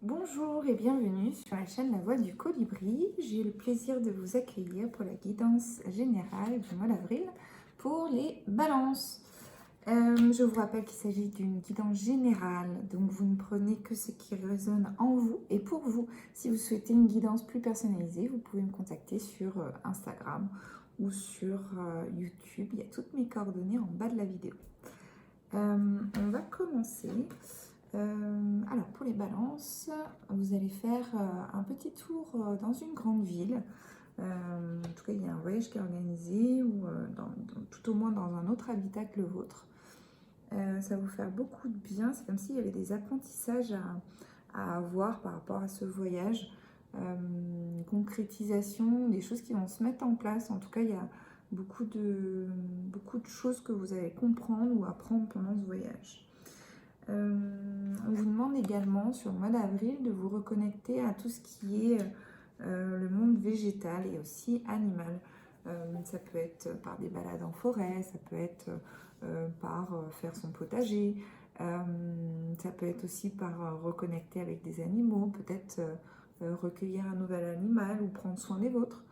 Bonjour et bienvenue sur la chaîne La Voix du Colibri. J'ai le plaisir de vous accueillir pour la guidance générale du mois d'avril pour les balances. Je vous rappelle qu'il s'agit d'une guidance générale, donc vous ne prenez que ce qui résonne en vous et pour vous. Si vous souhaitez une guidance plus personnalisée, vous pouvez me contacter sur Instagram ou sur YouTube. Il y a toutes mes coordonnées en bas de la vidéo. On va commencer. Alors pour les balances, vous allez faire un petit tour dans une grande ville. En tout cas, il y a un voyage qui est organisé ou tout au moins dans un autre habitat que le vôtre. Ça va vous faire beaucoup de bien. C'est comme s'il y avait des apprentissages à avoir par rapport à ce voyage. Une concrétisation, des choses qui vont se mettre en place. En tout cas, il y a beaucoup de choses que vous allez comprendre ou apprendre pendant ce voyage. On vous demande également sur le mois d'avril de vous reconnecter à tout ce qui est le monde végétal et aussi animal. Ça peut être par des balades en forêt, ça peut être par faire son potager, ça peut être aussi par reconnecter avec des animaux, peut-être recueillir un nouvel animal ou prendre soin des vôtres.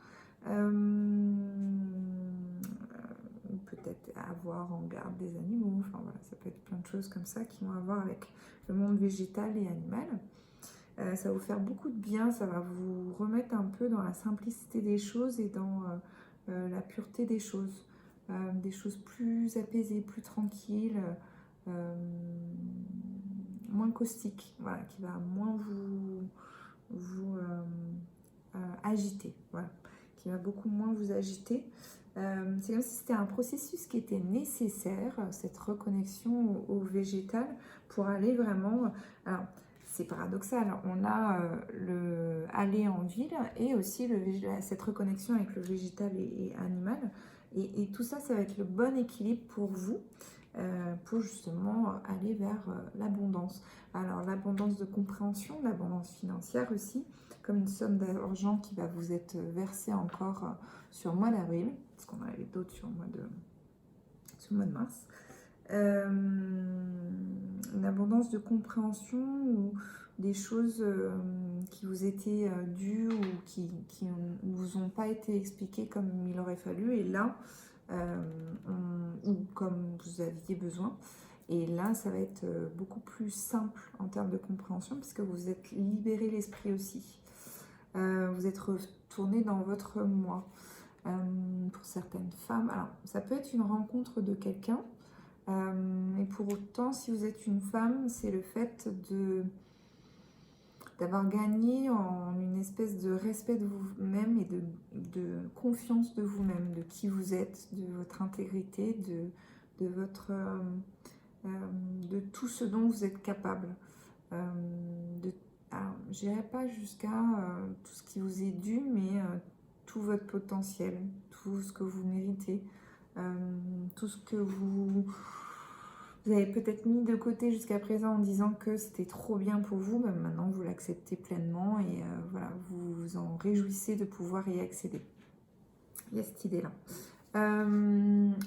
Peut-être avoir en garde des animaux, enfin voilà, ça peut être plein de choses comme ça qui vont avoir avec le monde végétal et animal. Ça va vous faire beaucoup de bien, ça va vous remettre un peu dans la simplicité des choses et dans la pureté des choses plus apaisées, plus tranquilles, moins caustiques, voilà, qui va moins vous agiter, voilà, qui va beaucoup moins vous agiter. C'est comme si c'était un processus qui était nécessaire, cette reconnexion au végétal, pour aller vraiment... Alors, c'est paradoxal, on a le aller en ville et aussi cette reconnexion avec le végétal et animal. Et tout ça, ça va être le bon équilibre pour vous, pour justement aller vers l'abondance. Alors, l'abondance de compréhension, l'abondance financière aussi, comme une somme d'argent qui va vous être versée encore sur le mois d'avril, parce qu'on en avait d'autres sur le mois de mars. Une abondance de compréhension ou des choses qui vous étaient dues ou qui ne vous ont pas été expliquées comme il aurait fallu, et là, ou comme vous aviez besoin. Et là, ça va être beaucoup plus simple en termes de compréhension, puisque vous êtes libéré l'esprit aussi. Vous êtes retourné dans votre moi. Pour certaines femmes, alors ça peut être une rencontre de quelqu'un, et pour autant, si vous êtes une femme, c'est le fait d'avoir gagné en une espèce de respect de vous-même et de confiance de vous-même, de qui vous êtes, de votre intégrité, de votre de tout ce dont vous êtes capable. Je n'irai pas jusqu'à tout ce qui vous est dû, mais tout votre potentiel, tout ce que vous méritez, tout ce que vous avez peut-être mis de côté jusqu'à présent en disant que c'était trop bien pour vous, ben maintenant vous l'acceptez pleinement et voilà, vous vous en réjouissez de pouvoir y accéder. Il y a cette idée-là.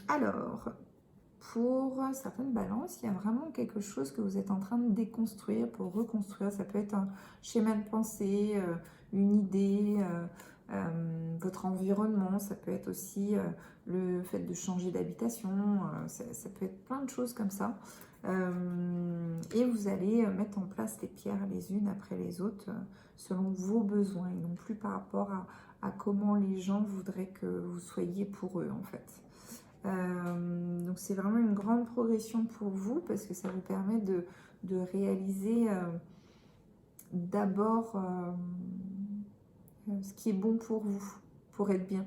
Alors, pour certaines balances, il y a vraiment quelque chose que vous êtes en train de déconstruire pour reconstruire. Ça peut être un schéma de pensée, une idée, votre environnement. Ça peut être aussi le fait de changer d'habitation. Ça peut être plein de choses comme ça. Et vous allez mettre en place les pierres les unes après les autres selon vos besoins et non plus par rapport à comment les gens voudraient que vous soyez pour eux en fait. Donc c'est vraiment une grande progression pour vous parce que ça vous permet de réaliser d'abord ce qui est bon pour vous, pour être bien,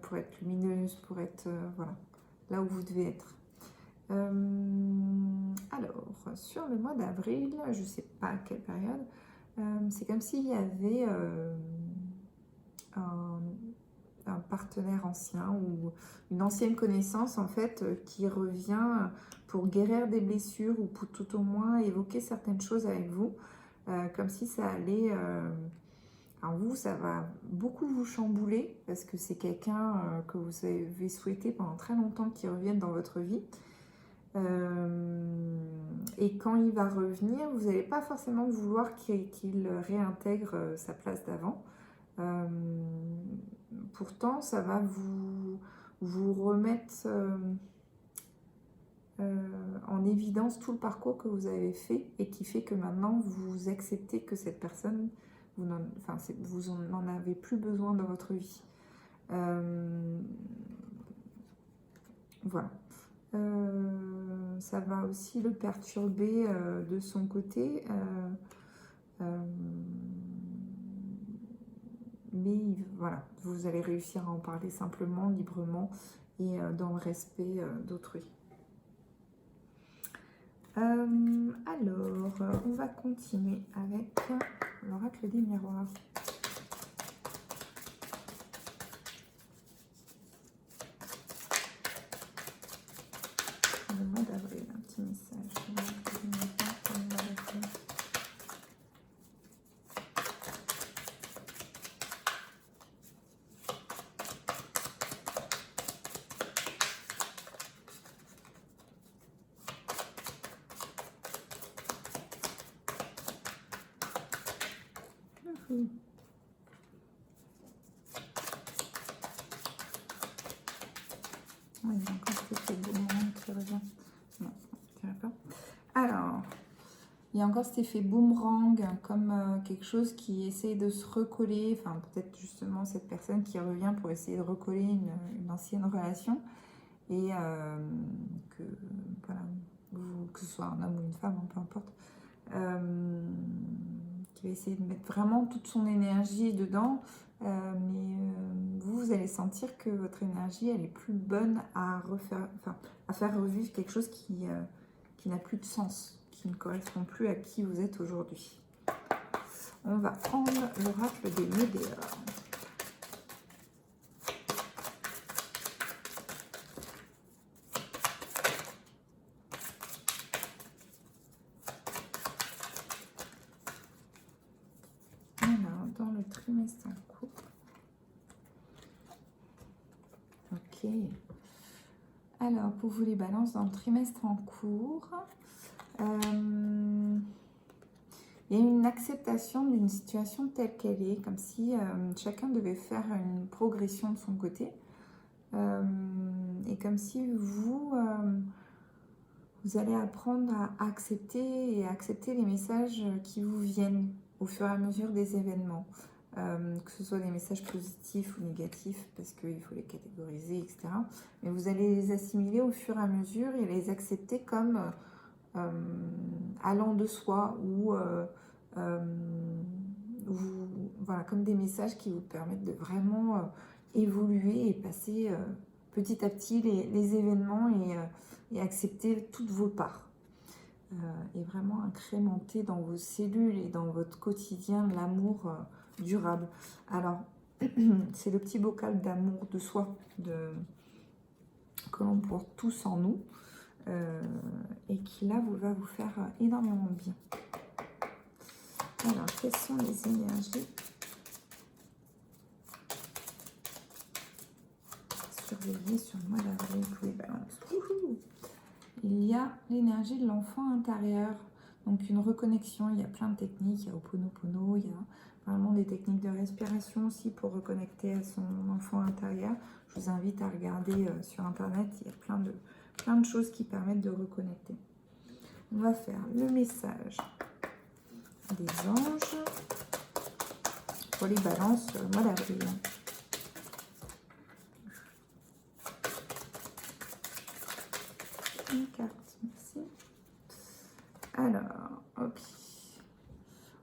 pour être lumineuse, pour être voilà, là où vous devez être. Alors, sur le mois d'avril, je ne sais pas à quelle période, c'est comme s'il y avait un partenaire ancien ou une ancienne connaissance en fait qui revient pour guérir des blessures ou pour tout au moins évoquer certaines choses avec vous, comme si ça allait... alors vous, ça va beaucoup vous chambouler parce que c'est quelqu'un que vous avez souhaité pendant très longtemps qui revienne dans votre vie. Et quand il va revenir, vous n'allez pas forcément vouloir qu'il réintègre sa place d'avant. Pourtant, ça va vous remettre en évidence tout le parcours que vous avez fait et qui fait que maintenant vous acceptez que cette personne, vous n'en avez plus besoin dans votre vie. Voilà. Ça va aussi le perturber de son côté. Mais voilà, vous allez réussir à en parler simplement, librement et dans le respect d'autrui. Alors, on va continuer avec l'oracle des miroirs. Le mois d'avril, un petit message. Il y a encore cet effet boomerang qui revient. Non, je dirais pas. Alors, il y a encore cet effet boomerang, comme quelque chose qui essaie de se recoller. Enfin, peut-être justement cette personne qui revient pour essayer de recoller une ancienne relation. Et que, voilà, que ce soit un homme ou une femme, peu importe. Qui va essayer de mettre vraiment toute son énergie dedans. Mais vous allez sentir que votre énergie, elle est plus bonne à refaire, à faire revivre quelque chose qui n'a plus de sens, qui ne correspond plus à qui vous êtes aujourd'hui. On va prendre l'oracle des météores. Alors, dans le trimestre en cours. Ok. Alors, pour vous les balances, dans le trimestre en cours, il y a une acceptation d'une situation telle qu'elle est, comme si chacun devait faire une progression de son côté. Et comme si vous allez apprendre à accepter et à accepter les messages qui vous viennent au fur et à mesure des événements. Que ce soit des messages positifs ou négatifs, parce qu'il faut les catégoriser, etc. Mais vous allez les assimiler au fur et à mesure et les accepter comme allant de soi ou voilà, comme des messages qui vous permettent de vraiment évoluer et passer petit à petit les événements et accepter toutes vos parts. Et vraiment incrémenter dans vos cellules et dans votre quotidien l'amour durable. Alors, c'est le petit bocal d'amour de soi que l'on porte tous en nous et qui là va vous faire énormément bien. Alors, quelles sont les énergies surveillées sur le mois d'avril pour les balances? Il y a l'énergie de l'enfant intérieur, donc une reconnexion. Il y a plein de techniques, il y a Ho'oponopono, il y a vraiment des techniques de respiration aussi pour reconnecter à son enfant intérieur. Je vous invite à regarder sur internet, il y a plein de choses qui permettent de reconnecter. On va faire le message des anges pour les balances sur le mois d'avril. Une carte, merci. Alors, hop.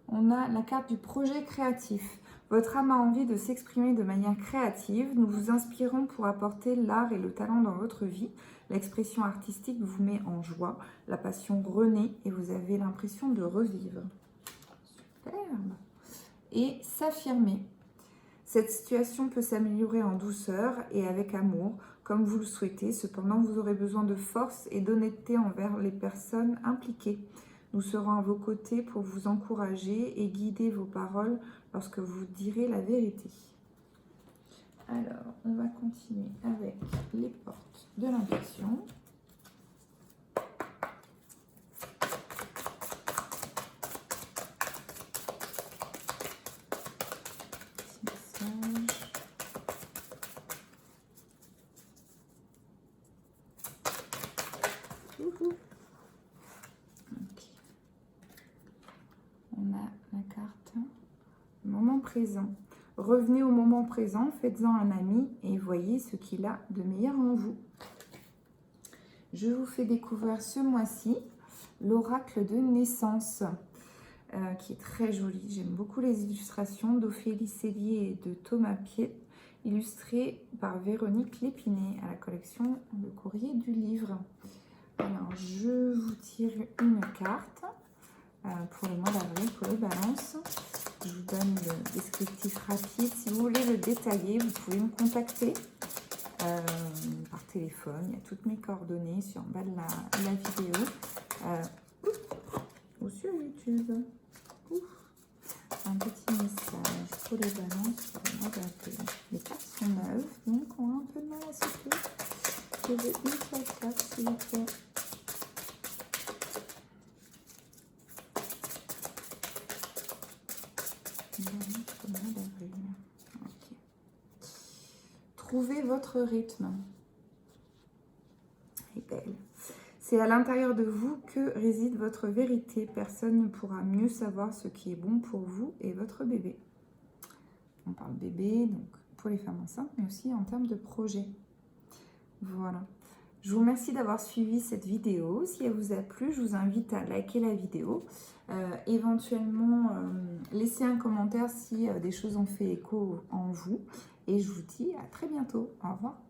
On a la carte du projet créatif. Votre âme a envie de s'exprimer de manière créative. Nous vous inspirons pour apporter l'art et le talent dans votre vie. L'expression artistique vous met en joie. La passion renaît et vous avez l'impression de revivre. Superbe. Et s'affirmer. Cette situation peut s'améliorer en douceur et avec amour, comme vous le souhaitez. Cependant, vous aurez besoin de force et d'honnêteté envers les personnes impliquées. Nous serons à vos côtés pour vous encourager et guider vos paroles lorsque vous direz la vérité. Alors, on va continuer avec les portes de l'intuition. message. Ok. On a la carte moment présent. Revenez au moment présent, faites-en un ami et voyez ce qu'il a de meilleur en vous. Je vous fais découvrir ce mois-ci l'oracle de naissance, qui est très joli. J'aime beaucoup les illustrations d'Ophélie Cellier et de Thomas Piet, illustrées par Véronique Lépiné à la collection Le Courrier du Livre. Alors, je vous tire une carte pour le mois d'avril, pour les balances. Je vous donne le descriptif rapide. Si vous voulez le détailler, vous pouvez me contacter par téléphone. Il y a toutes mes coordonnées sur en bas de la vidéo ou sur YouTube. Ouf. Un petit message pour les balances pour le mois d'avril. Les cartes sont neuves, donc on a un peu de mal à s'occuper. Je veux une seule carte, s'il vous plaît. Okay. Trouvez votre rythme. Elle est belle. C'est à l'intérieur de vous que réside votre vérité. Personne ne pourra mieux savoir ce qui est bon pour vous et votre bébé. On parle bébé, donc pour les femmes enceintes, mais aussi en termes de projet. Voilà. Je vous remercie d'avoir suivi cette vidéo. Si elle vous a plu, je vous invite à liker la vidéo. Éventuellement, laissez un commentaire si des choses ont fait écho en vous. Et je vous dis à très bientôt. Au revoir.